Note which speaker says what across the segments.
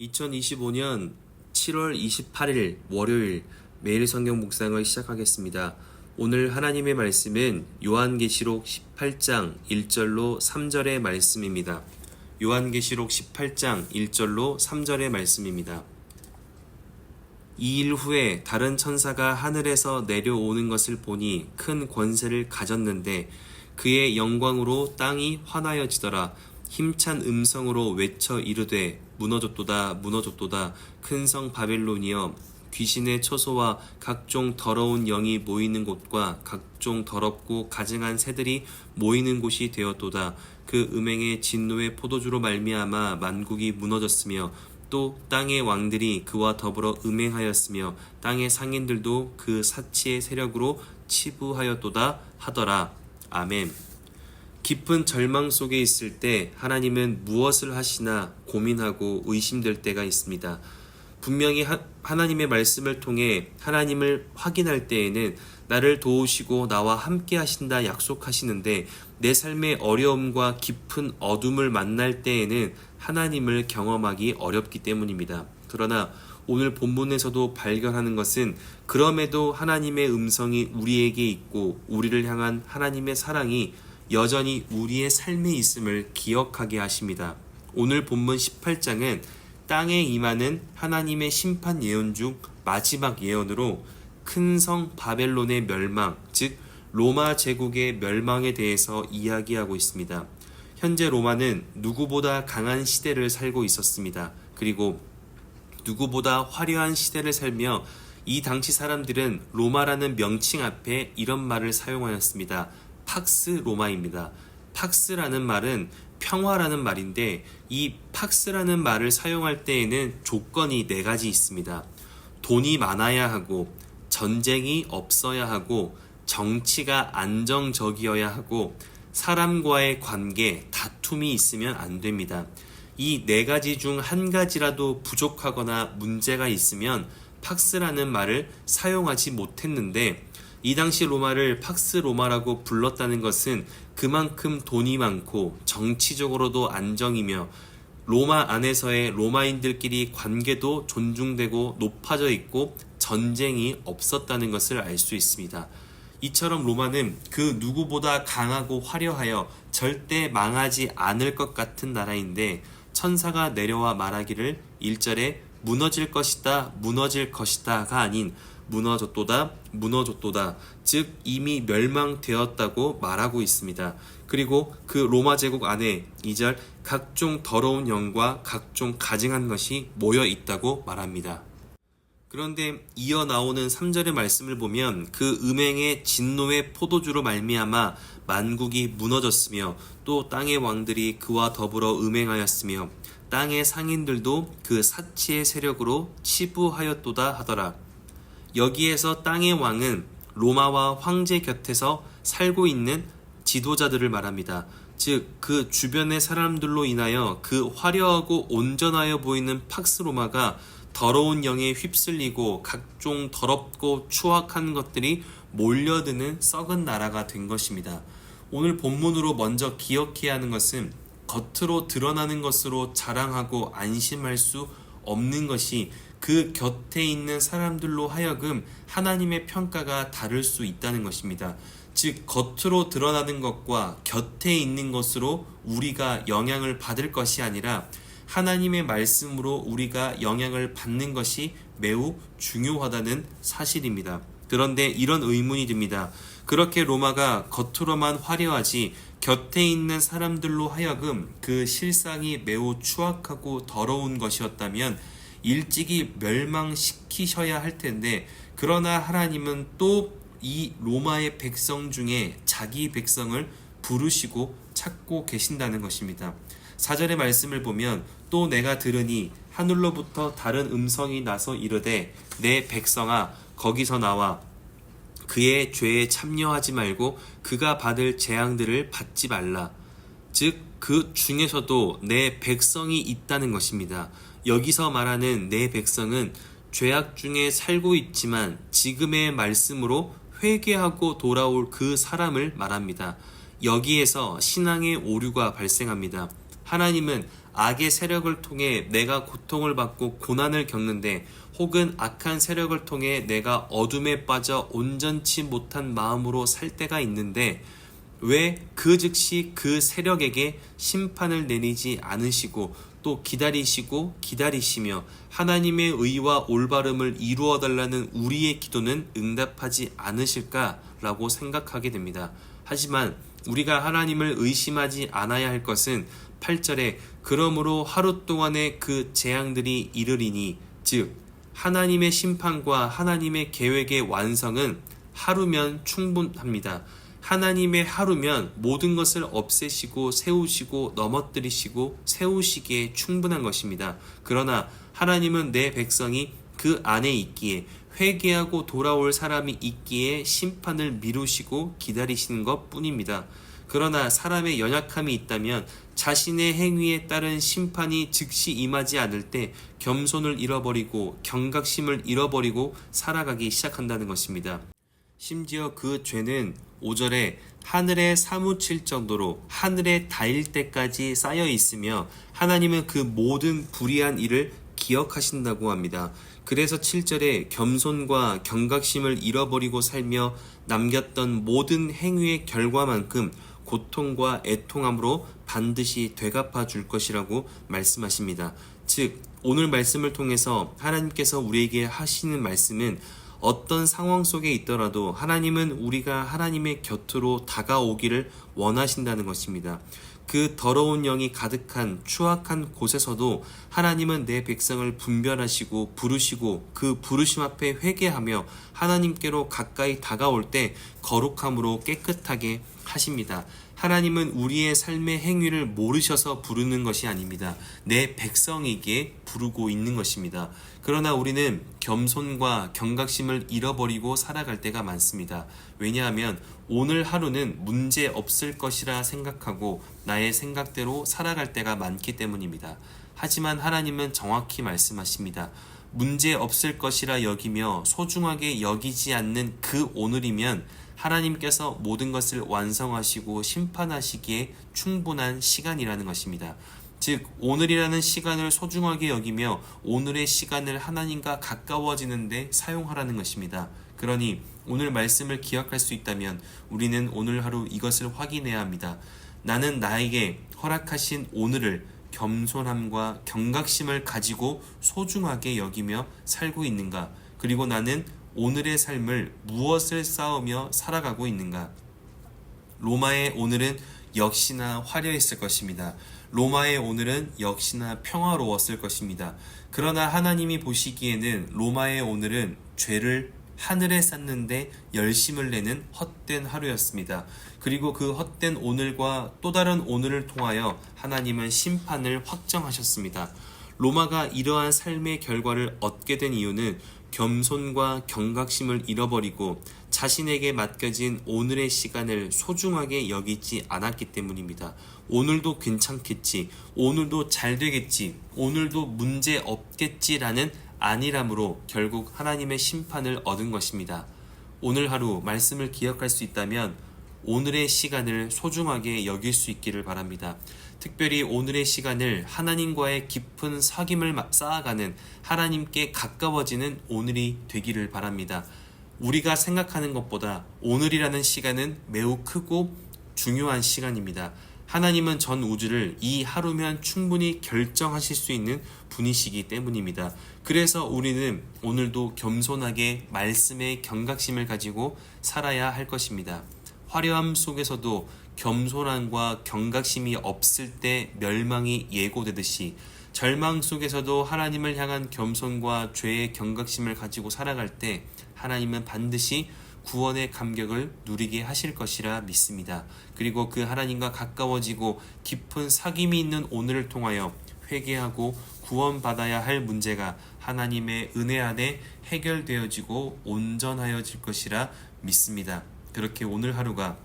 Speaker 1: 2025년 7월 28일 월요일 매일 성경 묵상을 시작하겠습니다. 오늘 하나님의 말씀은 요한계시록 18장 1절로 3절의 말씀입니다. 요한계시록 18장 1절로 3절의 말씀입니다. 이 일 후에 다른 천사가 하늘에서 내려오는 것을 보니 큰 권세를 가졌는데 그의 영광으로 땅이 환하여지더라. 힘찬 음성으로 외쳐 이르되 무너졌도다 무너졌도다 큰 성 바벨론이여 귀신의 처소와 각종 더러운 영이 모이는 곳과 각종 더럽고 가증한 새들이 모이는 곳이 되었도다. 그 음행의 진노의 포도주로 말미암아 만국이 무너졌으며 또 땅의 왕들이 그와 더불어 음행하였으며 땅의 상인들도 그 사치의 세력으로 치부하였도다 하더라. 아멘. 깊은 절망 속에 있을 때 하나님은 무엇을 하시나 고민하고 의심될 때가 있습니다. 분명히 하나님의 말씀을 통해 하나님을 확인할 때에는 나를 도우시고 나와 함께 하신다 약속하시는데 내 삶의 어려움과 깊은 어둠을 만날 때에는 하나님을 경험하기 어렵기 때문입니다. 그러나 오늘 본문에서도 발견하는 것은 그럼에도 하나님의 음성이 우리에게 있고 우리를 향한 하나님의 사랑이 여전히 우리의 삶에 있음을 기억하게 하십니다. 오늘 본문 18장은 땅에 임하는 하나님의 심판 예언 중 마지막 예언으로 큰 성 바벨론의 멸망, 즉 로마 제국의 멸망에 대해서 이야기하고 있습니다. 현재 로마는 누구보다 강한 시대를 살고 있었습니다. 그리고 누구보다 화려한 시대를 살며 이 당시 사람들은 로마라는 명칭 앞에 이런 말을 사용하였습니다. 팍스 로마입니다. 팍스라는 말은 평화라는 말인데 이 팍스라는 말을 사용할 때에는 조건이 4가지 있습니다. 돈이 많아야 하고 전쟁이 없어야 하고 정치가 안정적이어야 하고 사람과의 관계, 다툼이 있으면 안 됩니다. 이 4가지 중 한 가지라도 부족하거나 문제가 있으면 팍스라는 말을 사용하지 못했는데 이 당시 로마를 팍스 로마라고 불렀다는 것은 그만큼 돈이 많고 정치적으로도 안정이며 로마 안에서의 로마인들끼리 관계도 존중되고 높아져 있고 전쟁이 없었다는 것을 알 수 있습니다. 이처럼 로마는 그 누구보다 강하고 화려하여 절대 망하지 않을 것 같은 나라인데 천사가 내려와 말하기를 1절에 무너질 것이다 무너질 것이다가 아닌 무너졌도다 무너졌도다, 즉 이미 멸망되었다고 말하고 있습니다. 그리고 그 로마 제국 안에 2절 각종 더러운 영과 각종 가증한 것이 모여 있다고 말합니다. 그런데 이어 나오는 3절의 말씀을 보면 그 음행의 진노의 포도주로 말미암아 만국이 무너졌으며 또 땅의 왕들이 그와 더불어 음행하였으며 땅의 상인들도 그 사치의 세력으로 치부하였도다 하더라. 여기에서 땅의 왕은 로마와 황제 곁에서 살고 있는 지도자들을 말합니다. 즉 그 주변의 사람들로 인하여 그 화려하고 온전하여 보이는 팍스 로마가 더러운 영에 휩쓸리고 각종 더럽고 추악한 것들이 몰려드는 썩은 나라가 된 것입니다. 오늘 본문으로 먼저 기억해야 하는 것은 겉으로 드러나는 것으로 자랑하고 안심할 수 없는 것이 그 곁에 있는 사람들로 하여금 하나님의 평가가 다를 수 있다는 것입니다. 즉 겉으로 드러나는 것과 곁에 있는 것으로 우리가 영향을 받을 것이 아니라 하나님의 말씀으로 우리가 영향을 받는 것이 매우 중요하다는 사실입니다. 그런데 이런 의문이 듭니다. 그렇게 로마가 겉으로만 화려하지 곁에 있는 사람들로 하여금 그 실상이 매우 추악하고 더러운 것이었다면 일찍이 멸망시키셔야 할 텐데 그러나 하나님은 또 이 로마의 백성 중에 자기 백성을 부르시고 찾고 계신다는 것입니다. 4절의 말씀을 보면 또 내가 들으니 하늘로부터 다른 음성이 나서 이르되 내 백성아 거기서 나와 그의 죄에 참여하지 말고 그가 받을 재앙들을 받지 말라. 즉 그 중에서도 내 백성이 있다는 것입니다. 여기서 말하는 내 백성은 죄악 중에 살고 있지만 지금의 말씀으로 회개하고 돌아올 그 사람을 말합니다. 여기에서 신앙의 오류가 발생합니다. 하나님은 악의 세력을 통해 내가 고통을 받고 고난을 겪는데, 혹은 악한 세력을 통해 내가 어둠에 빠져 온전치 못한 마음으로 살 때가 있는데, 왜 그 즉시 그 세력에게 심판을 내리지 않으시고 또 기다리시고 기다리시며 하나님의 의와 올바름을 이루어 달라는 우리의 기도는 응답하지 않으실까라고 생각하게 됩니다. 하지만 우리가 하나님을 의심하지 않아야 할 것은 8절에 그러므로 하루 동안의 그 재앙들이 이르리니, 즉 하나님의 심판과 하나님의 계획의 완성은 하루면 충분합니다. 하나님의 하루면 모든 것을 없애시고 세우시고 넘어뜨리시고 세우시기에 충분한 것입니다. 그러나 하나님은 내 백성이 그 안에 있기에, 회개하고 돌아올 사람이 있기에 심판을 미루시고 기다리시는 것 뿐입니다. 그러나 사람의 연약함이 있다면 자신의 행위에 따른 심판이 즉시 임하지 않을 때 겸손을 잃어버리고 경각심을 잃어버리고 살아가기 시작한다는 것입니다. 심지어 그 죄는 5절에 하늘에 사무칠 정도로 하늘에 닿을 때까지 쌓여 있으며 하나님은 그 모든 불의한 일을 기억하신다고 합니다. 그래서 7절에 겸손과 경각심을 잃어버리고 살며 남겼던 모든 행위의 결과만큼 고통과 애통함으로 반드시 되갚아 줄 것이라고 말씀하십니다. 즉, 오늘 말씀을 통해서 하나님께서 우리에게 하시는 말씀은 어떤 상황 속에 있더라도 하나님은 우리가 하나님의 곁으로 다가오기를 원하신다는 것입니다. 그 더러운 영이 가득한 추악한 곳에서도 하나님은 내 백성을 분별하시고 부르시고 그 부르심 앞에 회개하며 하나님께로 가까이 다가올 때 거룩함으로 깨끗하게 하십니다. 하나님은 우리의 삶의 행위를 모르셔서 부르는 것이 아닙니다. 내 백성에게 부르고 있는 것입니다. 그러나 우리는 겸손과 경각심을 잃어버리고 살아갈 때가 많습니다. 왜냐하면 오늘 하루는 문제 없을 것이라 생각하고 나의 생각대로 살아갈 때가 많기 때문입니다. 하지만 하나님은 정확히 말씀하십니다. 문제 없을 것이라 여기며 소중하게 여기지 않는 그 오늘이면 하나님께서 모든 것을 완성하시고 심판하시기에 충분한 시간이라는 것입니다. 즉, 오늘이라는 시간을 소중하게 여기며 오늘의 시간을 하나님과 가까워지는 데 사용하라는 것입니다. 그러니 오늘 말씀을 기억할 수 있다면 우리는 오늘 하루 이것을 확인해야 합니다. 나는 나에게 허락하신 오늘을 겸손함과 경각심을 가지고 소중하게 여기며 살고 있는가? 그리고 나는 오늘의 삶을 무엇을 쌓으며 살아가고 있는가? 로마의 오늘은 역시나 화려했을 것입니다. 로마의 오늘은 역시나 평화로웠을 것입니다. 그러나 하나님이 보시기에는 로마의 오늘은 죄를 하늘에 쌓는데 열심을 내는 헛된 하루였습니다. 그리고 그 헛된 오늘과 또 다른 오늘을 통하여 하나님은 심판을 확정하셨습니다. 로마가 이러한 삶의 결과를 얻게 된 이유는 겸손과 경각심을 잃어버리고 자신에게 맡겨진 오늘의 시간을 소중하게 여기지 않았기 때문입니다. 오늘도 괜찮겠지, 오늘도 잘 되겠지, 오늘도 문제 없겠지라는 안일함으로 결국 하나님의 심판을 얻은 것입니다. 오늘 하루 말씀을 기억할 수 있다면 오늘의 시간을 소중하게 여길 수 있기를 바랍니다. 특별히 오늘의 시간을 하나님과의 깊은 사귐을 쌓아가는, 하나님께 가까워지는 오늘이 되기를 바랍니다. 우리가 생각하는 것보다 오늘이라는 시간은 매우 크고 중요한 시간입니다. 하나님은 전 우주를 이 하루면 충분히 결정하실 수 있는 분이시기 때문입니다. 그래서 우리는 오늘도 겸손하게 말씀의 경각심을 가지고 살아야 할 것입니다. 화려함 속에서도 겸손함과 경각심이 없을 때 멸망이 예고되듯이 절망 속에서도 하나님을 향한 겸손과 죄의 경각심을 가지고 살아갈 때 하나님은 반드시 구원의 감격을 누리게 하실 것이라 믿습니다. 그리고 그 하나님과 가까워지고 깊은 사귐이 있는 오늘을 통하여 회개하고 구원받아야 할 문제가 하나님의 은혜 안에 해결되어지고 온전하여질 것이라 믿습니다. 그렇게 오늘 하루가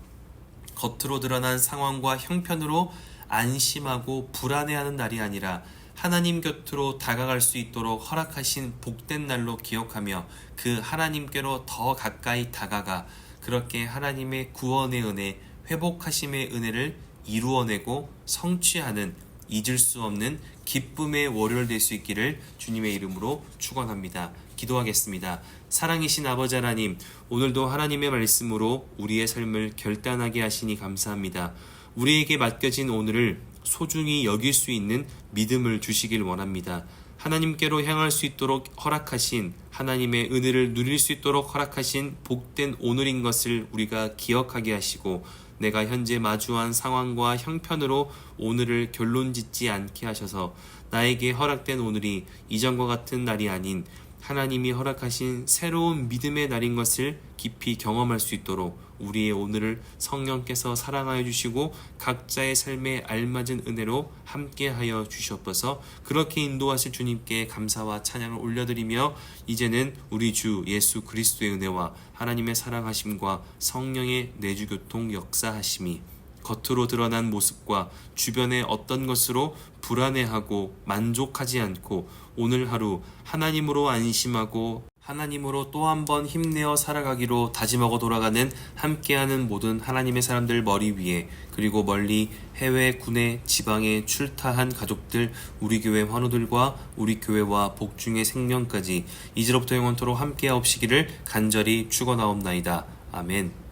Speaker 1: 겉으로 드러난 상황과 형편으로 안심하고 불안해하는 날이 아니라 하나님 곁으로 다가갈 수 있도록 허락하신 복된 날로 기억하며 그 하나님께로 더 가까이 다가가 그렇게 하나님의 구원의 은혜, 회복하심의 은혜를 이루어내고 성취하는 잊을 수 없는 기쁨의 월요일 될 수 있기를 주님의 이름으로 축원합니다. 기도하겠습니다. 사랑이신 아버지 하나님, 오늘도 하나님의 말씀으로 우리의 삶을 결단하게 하시니 감사합니다. 우리에게 맡겨진 오늘을 소중히 여길 수 있는 믿음을 주시길 원합니다. 하나님께로 향할 수 있도록 허락하신 하나님의 은혜를 누릴 수 있도록 허락하신 복된 오늘인 것을 우리가 기억하게 하시고, 내가 현재 마주한 상황과 형편으로 오늘을 결론짓지 않게 하셔서 나에게 허락된 오늘이 이전과 같은 날이 아닌 하나님이 허락하신 새로운 믿음의 날인 것을 깊이 경험할 수 있도록 우리의 오늘을 성령께서 사랑하여 주시고 각자의 삶에 알맞은 은혜로 함께하여 주시옵소서. 그렇게 인도하실 주님께 감사와 찬양을 올려드리며, 이제는 우리 주 예수 그리스도의 은혜와 하나님의 사랑하심과 성령의 내주교통 역사하심이 겉으로 드러난 모습과 주변의 어떤 것으로 불안해하고 만족하지 않고 오늘 하루 하나님으로 안심하고 하나님으로 또 한 번 힘내어 살아가기로 다짐하고 돌아가는 함께하는 모든 하나님의 사람들 머리 위에, 그리고 멀리 해외, 국내, 지방에 출타한 가족들, 우리 교회 환우들과 우리 교회와 복중의 생명까지 이제로부터 영원토록 함께하옵시기를 간절히 축원하옵나이다. 아멘.